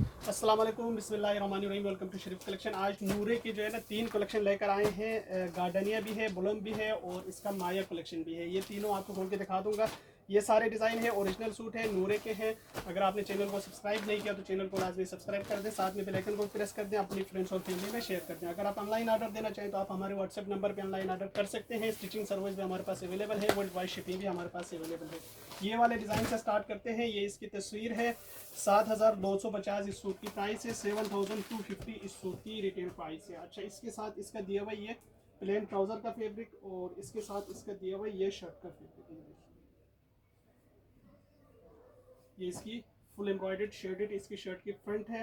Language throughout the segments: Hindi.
अस्सलाम वालेकुम, बिस्मिल्लाहिर्रहमानिर्रहीम। Welcome to Sharif collection. आज नूरे की जो है ना 3 कलेक्शन लेकर आए हैं। गार्डनिया भी है, बुलम भी है और इसका माया कलेक्शन भी है। ये तीनों आपको खोल के दिखा दूंगा। ये सारे डिज़ाइन है, ओरिजिनल सूट है, नूरे के हैं। अगर आपने चैनल को सब्सक्राइब नहीं किया तो चैनल को लाजमी सब्सक्राइब कर दें, साथ में बेल आइकन को प्रेस कर दें, अपनी फ्रेंड्स और फैमिली में शेयर कर दें। अगर आप ऑनलाइन ऑर्डर देना चाहें तो आप हमारे व्हाट्सएप नंबर पर ऑनलाइन ऑर्डर कर सकते हैं। स्टिचिंग सर्विस भी हमारे पास अवेलेबल है, वर्ल्ड वाइड शिपिंग भी हमारे पास अवेलेबल है। ये वाले डिज़ाइन से स्टार्ट करते हैं। ये इसकी तस्वीर है। 7,250 इस सूट की प्राइस है। 7,250 इस सूट की रिटेल प्राइस है। अच्छा, इसके साथ इसका दिया हुआ ये प्लेन ट्राउज़र का फैब्रिक और इसके साथ इसका दिया हुआ ये शर्ट का फैब्रिक। ये इसकी फुल एम्ब्रॉयडर्ड शेडेड इसकी शर्ट की फ्रंट है।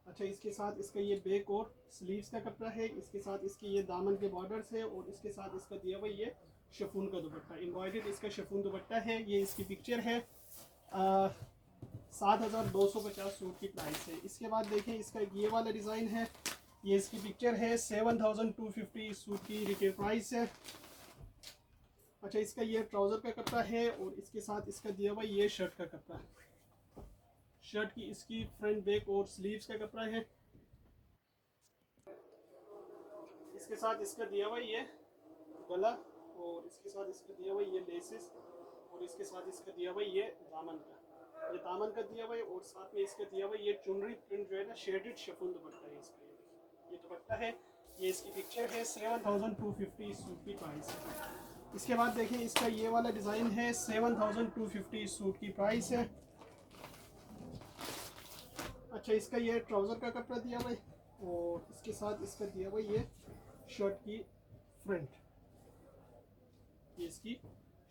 अच्छा, इसके साथ इसका ये बैक और स्लीव्स का कपड़ा है। इसके साथ इसके ये दामन के बॉर्डर्स है और इसके साथ इसका दिया हुआ ये शिफॉन का दुपट्टा, एम्ब्रॉयडर्ड इसका शिफॉन दुपट्टा है। ये इसकी पिक्चर है। 7,250 सूट की प्राइस है। इसके बाद देखें, इसका ये वाला डिज़ाइन है। ये इसकी पिक्चर है। 7,250 सूट की रिटेल प्राइस है। अच्छा, इसका ये ट्राउज़र का कपड़ा है और इसके साथ इसका दिया हुआ ये शर्ट का कपड़ा है। शर्ट की इसकी फ्रंट बैक और स्लीव्स का कपड़ा है। इसके साथ इसका दिया हुआ ये गला और इसके साथ इसका दिया हुआ ये लेसेस और इसके साथ इसका दिया हुआ ये दामन का, ये दामन का दिया हुआ है और साथ में इसका दिया हुआ ये चुनरी प्रिंट जो है ना शेडेड शिफॉन दुपट्टा है इसका। ये दुपट्टा है। ये इसकी पिक्चर है। 7,250 सूट की प्राइस है। इसके बाद देखें, इसका ये वाला डिज़ाइन है। 7,250 सूट की प्राइस है। अच्छा, इसका ये ट्राउज़र का कपड़ा दिया हुआ है और इसके साथ इसका दिया हुआ ये शर्ट की फ्रंट। ये इसकी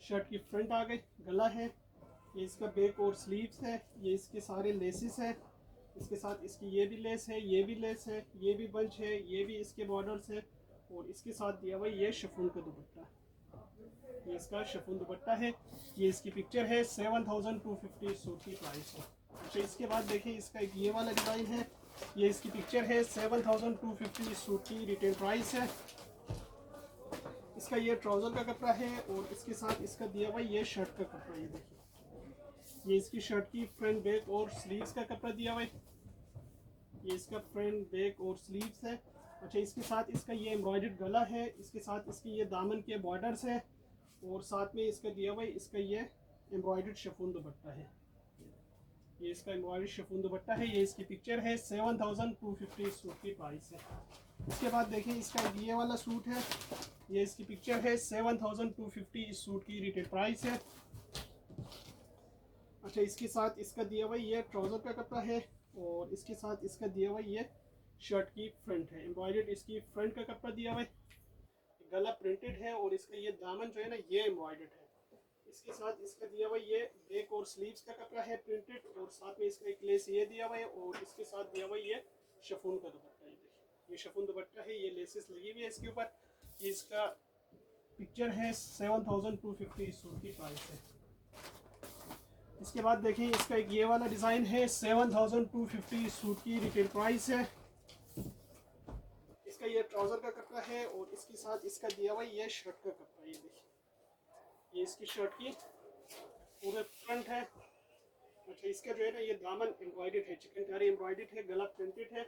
शर्ट की फ्रंट आ गई, गला है। ये इसका बैक और स्लीव्स है। ये इसके सारे लेसेस है। इसके साथ इसकी ये भी लेस है, ये भी लेस है, ये भी बंच है, ये भी इसके बॉर्डर्स है और इसके साथ दिया हुआ ये शिफॉन का दुपट्टा। ये इसका शिफॉन दुपट्टा है। ये इसकी पिक्चर है। 7,250 सूट की प्राइस है। अच्छा, इसके बाद देखिए, इसका एक ये वाला डिज़ाइन है। ये इसकी पिक्चर है। 7,250 सूट की रिटेल प्राइस है। इसका ये ट्राउज़र का कपड़ा है और इसके साथ इसका दिया हुआ ये शर्ट का कपड़ा। ये देखिए, ये इसकी शर्ट की फ्रंट बैक और स्लीव्स का कपड़ा दिया हुआ है। ये इसका फ्रंट बैक और स्लीव्स है। अच्छा, इसके साथ इसका ये एम्ब्रॉयडर्ड गला है। इसके साथ इसकी ये दामन के बॉर्डर्स है और साथ में इसका दिया हुआ है इसका ये एम्ब्रॉयडर्ड शिफॉन दुपट्टा है। ये इसका एम्ब्रॉयडर्ड शिफॉन दुपट्टा है। ये इसकी पिक्चर है। 7,250 सूट की प्राइस है। इसके बाद देखिए, इसका ये वाला सूट है। ये इसकी पिक्चर है। 7,250 इस सूट की रिटेल प्राइस है। अच्छा, इसके साथ इसका दिया हुआ ये ट्राउज़र का कपड़ा है और इसके साथ इसका दिया हुआ ये शर्ट की फ्रंट है। एम्ब्रॉयडर्ड इसकी फ्रंट का कपड़ा दिया हुआ है। गला प्रिंटेड है और इसका ये दामन जो है ना ये एम्ब्रॉयडर्ड है। इसके साथ इसका दिया हुआ ये बैक और स्लीव्स का कपड़ा है प्रिंटेड और साथ में इसका एक लेस ये दिया हुआ है और इसके साथ दिया हुआ ये शिफॉन का दुपट्टा। ये देखिए, ये शिफॉन दुपट्टा है। ये लेसेस लगी हुई है इसके ऊपर। ये इसका पिक्चर है। 7,250 सूट की प्राइस है। इसके बाद देखिए, इसका एक ये वाला डिज़ाइन है। 7,250 सूट की रिटेल प्राइस है। इसका ये ट्राउज़र का कपड़ा है और इसके साथ इसका दिया हुआ ये शर्ट का कपड़ा। ये देखिए, ये इसकी शर्ट की पूरे फ्रंट है। अच्छा, इसका जो है ना ये दामन एम्ब्रॉयडर्ड है, चिकनकारी एम्ब्रॉयडर्ड है, गला प्रिंटेड है,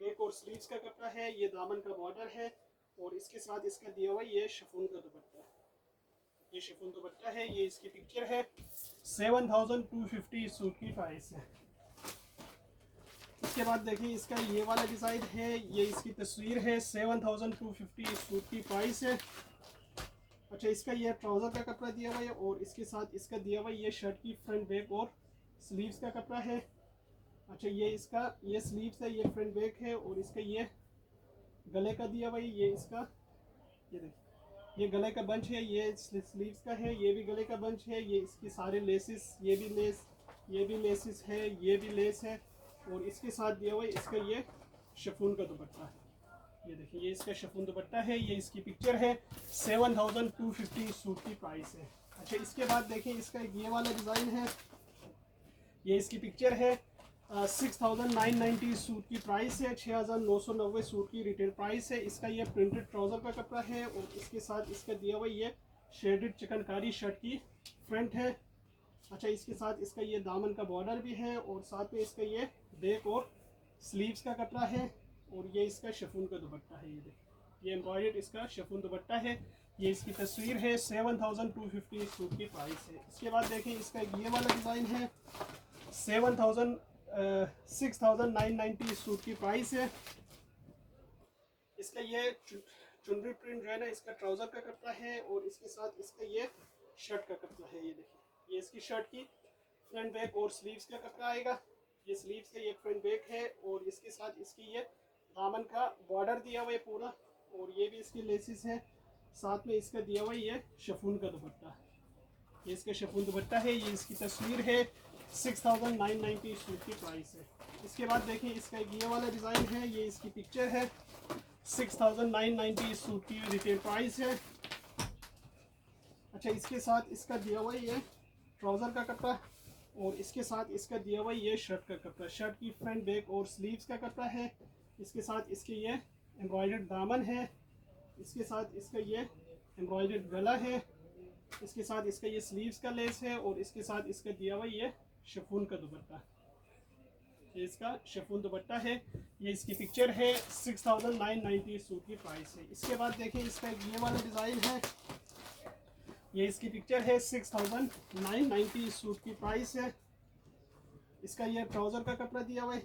बैक और स्लीव्स का कपड़ा है, ये दामन का बॉर्डर है और इसके साथ इसका दिया हुआ ये शिफॉन का दुपट्टा। ये शिफॉन दुपट्टा है। ये इसकी पिक्चर है। 7,250 सूट की प्राइस है। इसके बाद देखिए, इसका ये वाला डिज़ाइन है। ये इसकी तस्वीर है। 7,250 सूट की प्राइस है। अच्छा, इसका ये ट्राउज़र का कपड़ा दिया हुआ है और इसके साथ इसका दिया हुआ ये शर्ट की फ्रंट बैक और स्लीव्स का कपड़ा है। अच्छा, ये इसका ये स्लीव्स है, ये फ्रंट बैक है और इसका ये गले का दिया हुआ है। ये इसका ये देखिए, ये गले का बंच है, ये स्लीव्स का है, ये भी गले का बंच है। ये इसकी सारे लेसेस, ये भी लेस, ये भी लेसेस है, ये भी लेस है और इसके साथ दिया हुआ है इसका ये शिफॉन का दुपट्टा है। ये देखिए, ये इसका शिफॉन दुपट्टा है। ये इसकी पिक्चर है। 7,250 सूट की प्राइस है। अच्छा, इसके बाद देखिए, इसका एक ये वाला डिज़ाइन है। ये इसकी पिक्चर है। 6,990 सूट की प्राइस है। 6,990 सूट की रिटेल प्राइस है। इसका ये प्रिंटेड ट्राउज़र का कपड़ा है और इसके साथ इसका दिया हुआ ये शेडेड चिकनकारी शर्ट की फ्रंट है। अच्छा, इसके साथ इसका ये दामन का बॉर्डर भी है और साथ में इसका ये बैक और स्लीव्स का कपड़ा है और ये इसका शिफॉन का दुपट्टा है। ये देखिए, ये एम्ब्रॉयडर्ड इसका शिफॉन दुपट्टा है। ये इसकी तस्वीर है। 7250 इस सूट की प्राइस है। इसके बाद देखें इसका ये वाला डिज़ाइन है। 6990 इस सूट की प्राइस है। इसका ये चुनरी प्रिंट जो है ना, इसका ट्राउज़र का कपड़ा है और इसके साथ इसका ये शर्ट का कपड़ा है। ये देखिए, ये इसकी शर्ट की फ्रंट बैक और स्लीव्स का कपड़ा आएगा। ये स्लीव्स का ये फ्रंट बैक है और इसके साथ इसकी ये दामन का बॉर्डर दिया हुआ है पूरा, और ये भी इसकी लेसिस है। साथ में इसका दिया हुआ ये शिफॉन का दुपट्टा, ये इसका शिफॉन दुपट्टा है। ये इसकी तस्वीर है। 6990 इस सूट की प्राइस है। इसके बाद देखिए इसका ये वाला डिज़ाइन है। ये इसकी पिक्चर है। 6990 इस सूट की रिटेल प्राइस है। अच्छा, इसके साथ इसका दिया हुआ ये ट्राउज़र का कपड़ा और इसके साथ इसका दिया हुआ ये शर्ट का कपड़ा। शर्ट की फ्रंट बैक और स्लीव्स का कपड़ा है। इसके साथ इसके ये एम्ब्रॉयडर्ड दामन है। इसके साथ इसका ये एम्ब्रॉयडर्ड गला है। इसके साथ इसका ये स्लीव्स का लेस है और इसके साथ इसका दिया हुआ ये शिफॉन का दुपट्टा, ये इसका शिफॉन दुपट्टा है। ये इसकी पिक्चर है। 6990 सूट की प्राइस है। इसके बाद देखिए इसका ये वाला डिज़ाइन है। ये इसकी पिक्चर है। 6990 सूट की प्राइस है। इसका ये ट्राउज़र का कपड़ा दिया हुआ है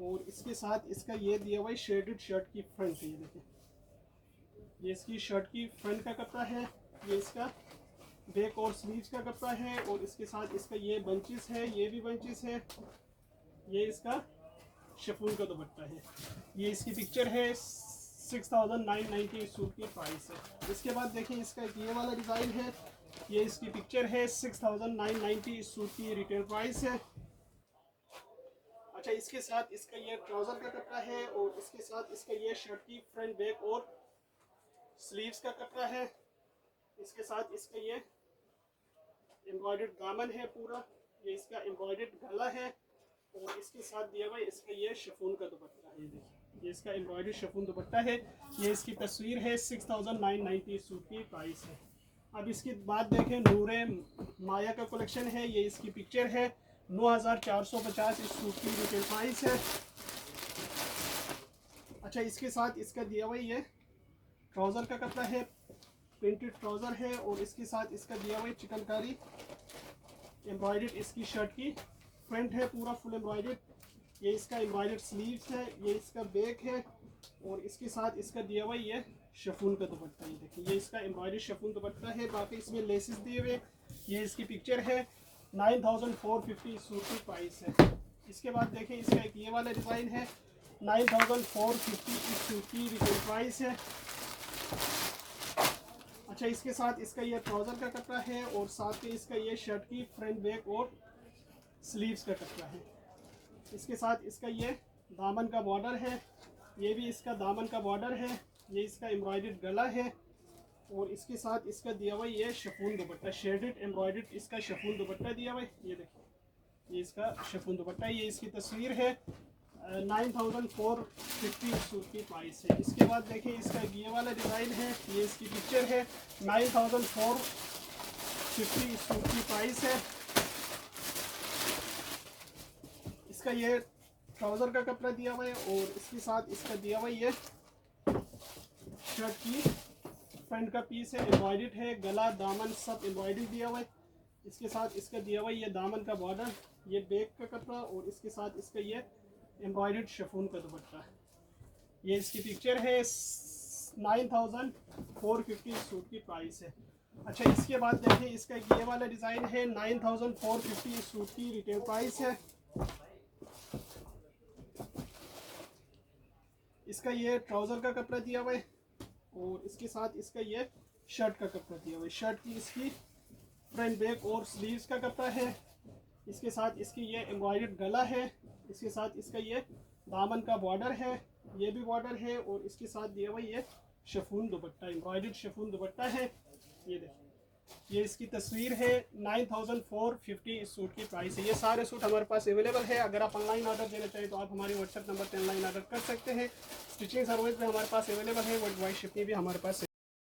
और इसके साथ इसका ये दिया हुआ है शेडेड शर्ट की फ्रंट। ये देखिए, ये इसकी शर्ट की फ्रंट का कपड़ा है। ये इसका बैक और स्लीव्स का कपड़ा है और इसके साथ इसका ये बंचेस है, ये भी बंचेस है। ये इसका शिफॉन का दुपट्टा है। ये इसकी पिक्चर है। 6990 सूट की प्राइस है। इसके बाद देखिए इसका ये वाला डिज़ाइन है। ये इसकी पिक्चर है। 6990 सूट की रिटेल प्राइस है। अच्छा, इसके साथ इसका ये ट्राउज़र का कपड़ा है और इसके साथ इसका ये शर्ट की फ्रंट बैक और स्लीव्स का कपड़ा है। इसके साथ इसका ये एम्ब्रॉयडर्ड दामन है पूरा। ये इसका एम्ब्रॉयडर्ड गला है और इसके साथ दिया हुआ इसका ये शिफॉन का दुपट्टा है। ये देखिए, ये इसका एम्ब्रॉयडर्ड शिफॉन दुपट्टा है। ये इसकी तस्वीर है। 6990 सूट की प्राइस है। अब इसके बाद देखें नूरे माया का कलेक्शन है। ये इसकी पिक्चर है। 9450 इस सूट की रिटेल प्राइस है। अच्छा, इसके साथ इसका दिया हुआ ये ट्राउज़र का कपड़ा है, प्रिंटेड ट्राउज़र है और इसके साथ इसका दिया हुआ चिकनकारी एम्ब्रॉयडर्ड इसकी शर्ट की फ्रंट है पूरा फुल एम्ब्रॉयडर्ड। ये इसका एम्ब्रॉयडर्ड स्लीव्स है। ये इसका बैक है और इसके साथ इसका दिया हुआ ये शिफॉन का दुपट्टा। ये देखिए, ये इसका एम्ब्रॉयडर्ड शिफॉन दुपट्टा है। बाकी इसमें लेसेस दिए हुए। ये इसकी पिक्चर है। 9450 सूट की प्राइस है। इसके बाद देखें इसका एक ये वाला डिज़ाइन है। 9450 इस सूट की रिटेल प्राइस है। अच्छा, इसके साथ इसका ये ट्राउज़र का कपड़ा है और साथ में इसका ये शर्ट की फ्रंट बैक और स्लीव्स का कपड़ा है। इसके साथ इसका ये दामन का बॉर्डर है। ये भी इसका दामन का बॉर्डर है। ये इसका एम्ब्रॉयडर्ड गला है और इसके साथ इसका दिया हुआ ये शिफॉन दुपट्टा, शेडेड एम्ब्रॉयडर्ड इसका शिफॉन दुपट्टा दिया हुआ है। ये देखिए, ये इसका शिफॉन दुपट्टा। ये इसकी तस्वीर है। 9450 सूट की प्राइस है। इसके बाद देखिए इसका ये वाला डिज़ाइन है। ये इसकी पिक्चर है। 9450 सूट की प्राइस है। इसका ये ट्राउज़र का कपड़ा दिया हुआ है और इसके साथ इसका दिया हुआ ये शर्ट की फ्रंट का पीस है, एम्ब्रॉयडर्ड है। गला दामन सब एम्ब्रॉयडरी दिया हुआ है। इसके साथ इसका दिया हुआ ये दामन का बॉर्डर, ये बैक का कपड़ा और इसके साथ इसका ये एम्ब्रॉयडर्ड शिफॉन का दुपट्टा। ये इसकी पिक्चर है। 9450 सूट की प्राइस है। अच्छा, इसके बाद देखिए इसका ये वाला डिज़ाइन है। 9450 सूट की रिटेल प्राइस है। इसका ये ट्राउज़र का कपड़ा दिया हुआ है और इसके साथ इसका ये शर्ट का कपड़ा दिया हुआ है। शर्ट की इसकी फ्रंट बैक और स्लीव्स का कपड़ा है। इसके साथ इसकी ये एम्ब्रॉयडर्ड गला है। इसके साथ इसका ये दामन का बॉर्डर है, ये भी बॉर्डर है और इसके साथ दिया हुआ ये शिफॉन दुपट्टा, एम्ब्रॉयडर्ड शिफॉन दुपट्टा है। ये देखिए, ये इसकी तस्वीर है। 9450 इस सूट की प्राइस है। ये सारे सूट हमारे पास अवेलेबल है। अगर आप ऑनलाइन ऑर्डर देना चाहें तो आप हमारे व्हाट्सएप नंबर पर ऑनलाइन ऑर्डर कर सकते हैं। स्टिचिंग सर्विस भी हमारे पास अवेलेबल है। वर्ल्ड वाइड शिपिंग भी हमारे पास